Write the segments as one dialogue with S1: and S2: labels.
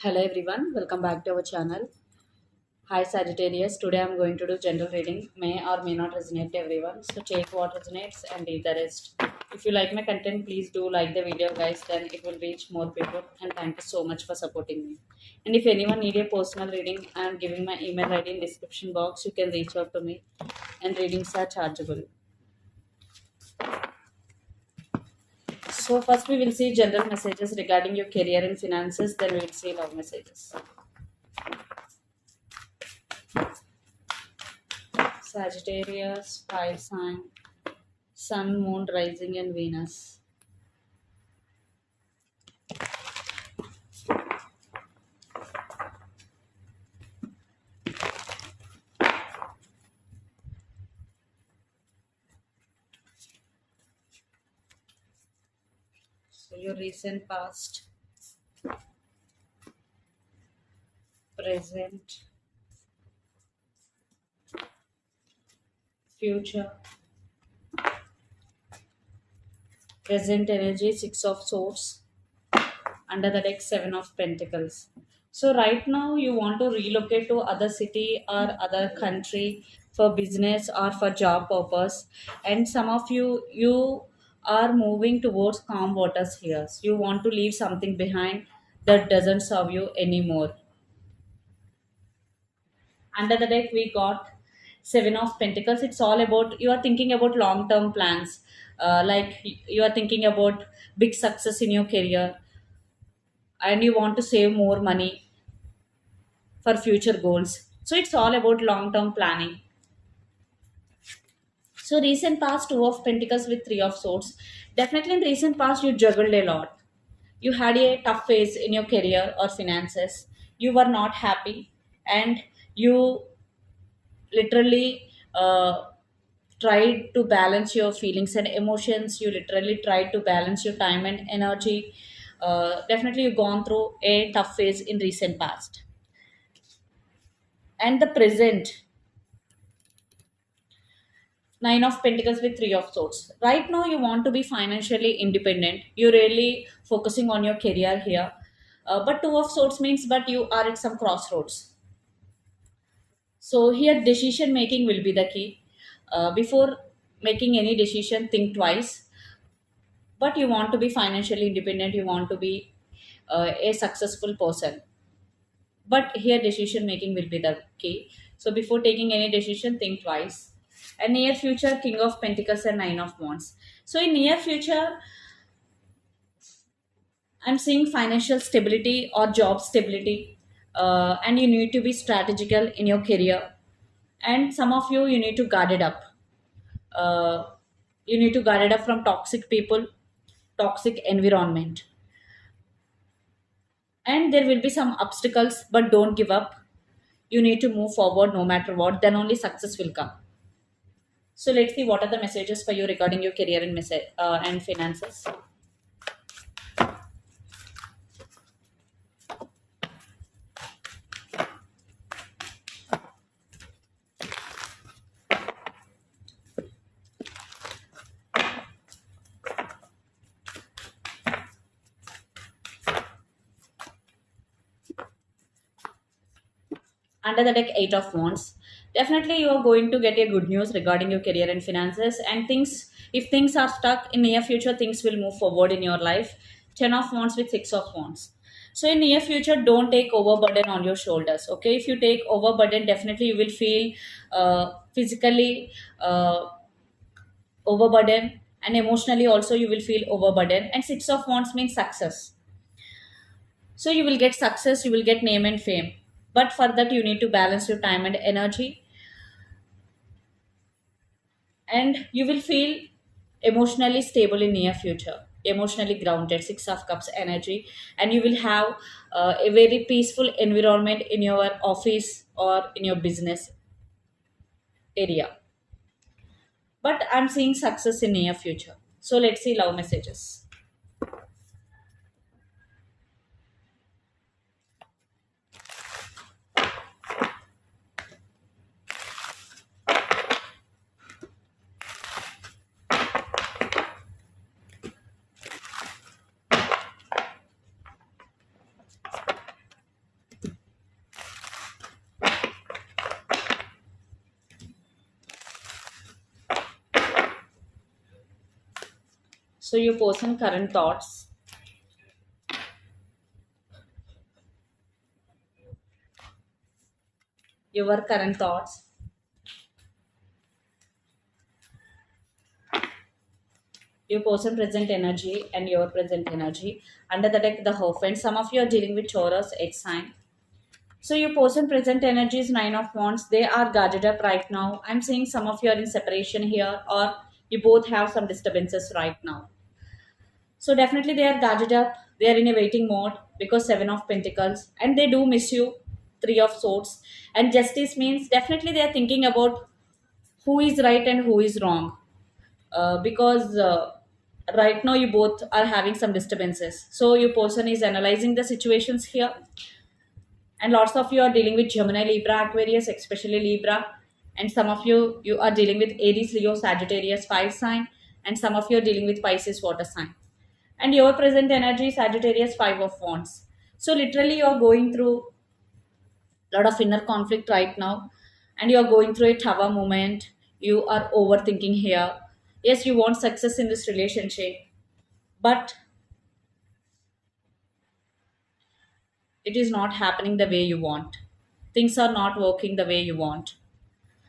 S1: Hello everyone, welcome back to our channel. Hi Sagittarius, today I'm going to do general reading. May or may not resonate to everyone. So take what resonates and leave the rest. If you like my content, please do like the video guys, then it will reach more people. And thank you so much for supporting me. And if anyone need a personal reading, I'm giving my email ID in description box. You can reach out to me and readings are chargeable. So first we will see general messages regarding your career and finances, then we will see love messages. Sagittarius, fire sign, Sun, Moon, Rising, and Venus. So, your recent past, present, future, present energy, Six of Swords, under the deck, Seven of Pentacles. So, right now, you want to relocate to other city or other country for business or for job purpose, and some of you are moving towards calm waters here. So you want to leave something behind that doesn't serve you anymore. Under the deck we got Seven of Pentacles. It's all about you are thinking about long term plans, like you are thinking about big success in your career, and you want to save more money for future goals. So it's all about long term planning. So recent past, Two of Pentacles with Three of Swords. Definitely in recent past you juggled a lot. You had a tough phase in your career or finances. You were not happy, and you literally tried to balance your feelings and emotions. You literally tried to balance your time and energy. Definitely you've gone through a tough phase in recent past. And the present, Nine of Pentacles with Three of Swords. Right now you want to be financially independent. You're really focusing on your career here. But Two of Swords means but you are at some crossroads. So here decision making will be the key. Before making any decision, think twice. But you want to be financially independent. You want to be a successful person. But here decision making will be the key. So before taking any decision, think twice. And near future, King of Pentacles and Nine of Wands. So in near future, I'm seeing financial stability or job stability, and you need to be strategical in your career. And some of you need to guard it up. Uh, you need to guard it up from toxic people, toxic environment, and there will be some obstacles. But don't give up. You need to move forward no matter what. Then only success will come. So let's see what are the messages for you regarding your career and and finances. Under the deck, Eight of Wands. Definitely you are going to get a good news regarding your career and finances, and things, if things are stuck in near future, things will move forward in your life. Ten of Wands with Six of Wands. So in near future, don't take overburden on your shoulders. Okay, if you take overburden, definitely you will feel physically overburden, and emotionally also you will feel overburden. And Six of Wands means success. So you will get success, you will get name and fame, but for that you need to balance your time and energy. And you will feel emotionally stable in near future, emotionally grounded, Six of Cups energy. And you will have a very peaceful environment in your office or in your business area. But I'm seeing success in near future. So let's see love messages. So your person current thoughts, your current thoughts, your person present energy and your present energy. Under the deck, the Hierophant. Some of you are dealing with Taurus, H sign. So your person present energy is Nine of Wands. They are guarded up right now. I'm seeing some of you are in separation here, or you both have some disturbances right now. So definitely they are guarded up. They are in a waiting mode because Seven of Pentacles, and they do miss you. Three of Swords, and Justice means definitely they are thinking about who is right and who is wrong. Because right now you both are having some disturbances. So your person is analyzing the situations here, and lots of you are dealing with Gemini, Libra, Aquarius, especially Libra, and some of you are dealing with Aries, Leo, Sagittarius, fire sign, and some of you are dealing with Pisces, water sign. And your present energy, Sagittarius, Five of Wands. So literally you are going through a lot of inner conflict right now, and you are going through a tower moment. You are overthinking here. Yes, you want success in this relationship, but it is not happening the way you want. Things are not working the way you want.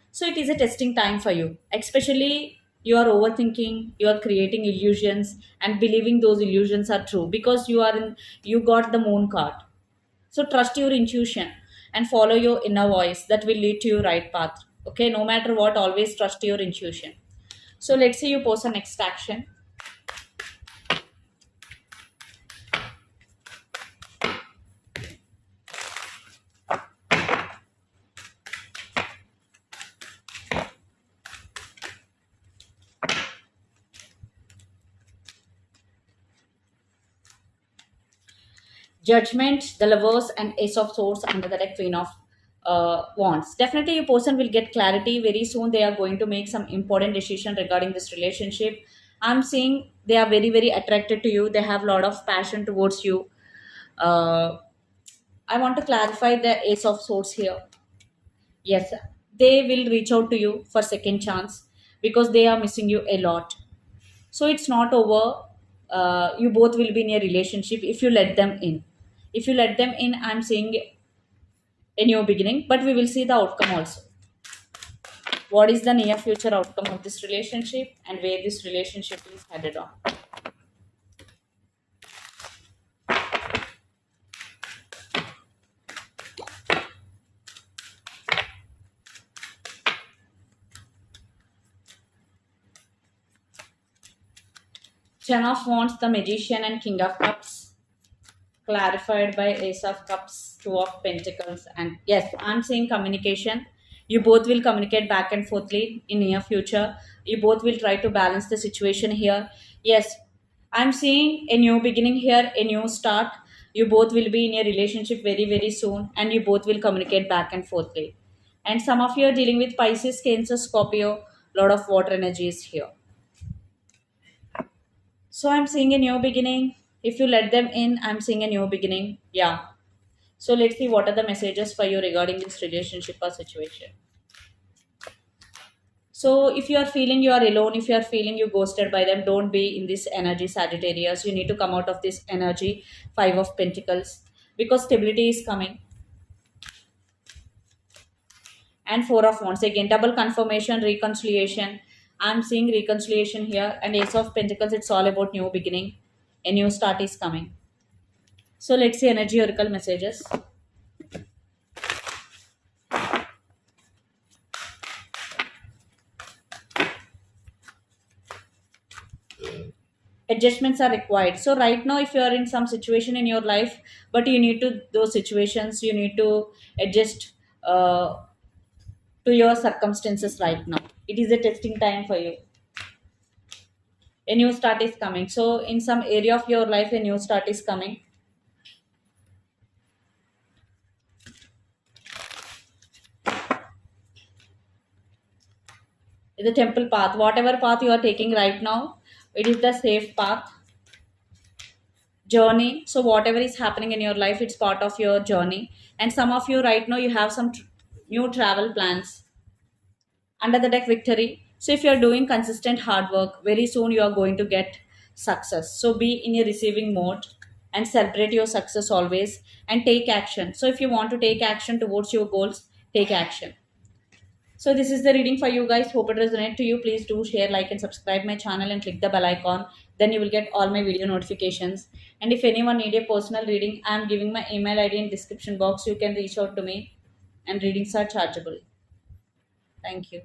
S1: So it is a testing time for you, especially you are overthinking, you are creating illusions and believing those illusions are true because you got the moon card. So trust your intuition and follow your inner voice that will lead to your right path. Okay, no matter what, always trust your intuition. So let's say you post a next action. Judgment, the Lovers, and Ace of Swords under the deck, Queen of Wands. Definitely, your person will get clarity very soon. They are going to make some important decision regarding this relationship. I'm seeing they are very very attracted to you. They have a lot of passion towards you. Uh, I want to clarify the Ace of Swords here. Yes, they will reach out to you for second chance because they are missing you a lot. So it's not over. You both will be in a relationship if you let them in. If you let them in, I'm saying a new beginning, but we will see the outcome also. What is the near future outcome of this relationship and where this relationship is headed on? Ten of Wands, the Magician, and King of Cups, clarified by Ace of Cups, Two of Pentacles, and yes, I'm saying communication. You both will communicate back and forthly in near future. You both will try to balance the situation here. Yes, I'm seeing a new beginning here, a new start. You both will be in a relationship very very soon, and you both will communicate back and forthly. And some of you are dealing with Pisces, Cancer, Scorpio. Lot of water energy is here. So I'm seeing a new beginning. If you let them in, I'm seeing a new beginning. Yeah. So let's see what are the messages for you regarding this relationship or situation. So if you are feeling you are alone, if you are feeling you ghosted by them, don't be in this energy, Sagittarius. You need to come out of this energy, Five of Pentacles, because stability is coming. And Four of Wands, again, double confirmation, reconciliation. I'm seeing reconciliation here. And Ace of Pentacles, it's all about new beginning. A new start is coming. So let's see energy oracle messages. Adjustments are required. So right now if you are in some situation in your life, but you need to those situations, you need to adjust to your circumstances right now. It is a testing time for you. A new start is coming. So in some area of your life, a new start is coming. The temple path, whatever path you are taking right now, it is the safe path journey. So whatever is happening in your life, it's part of your journey. And some of you right now, you have some new travel plans. Under the deck, Victory. So if you are doing consistent hard work, very soon you are going to get success. So be in a receiving mode and celebrate your success always and take action. So if you want to take action towards your goals, take action. So this is the reading for you guys. Hope it resonates to you. Please do share, like, and subscribe my channel and click the bell icon. Then you will get all my video notifications. And if anyone need a personal reading, I am giving my email ID in description box. You can reach out to me, and readings are chargeable. Thank you.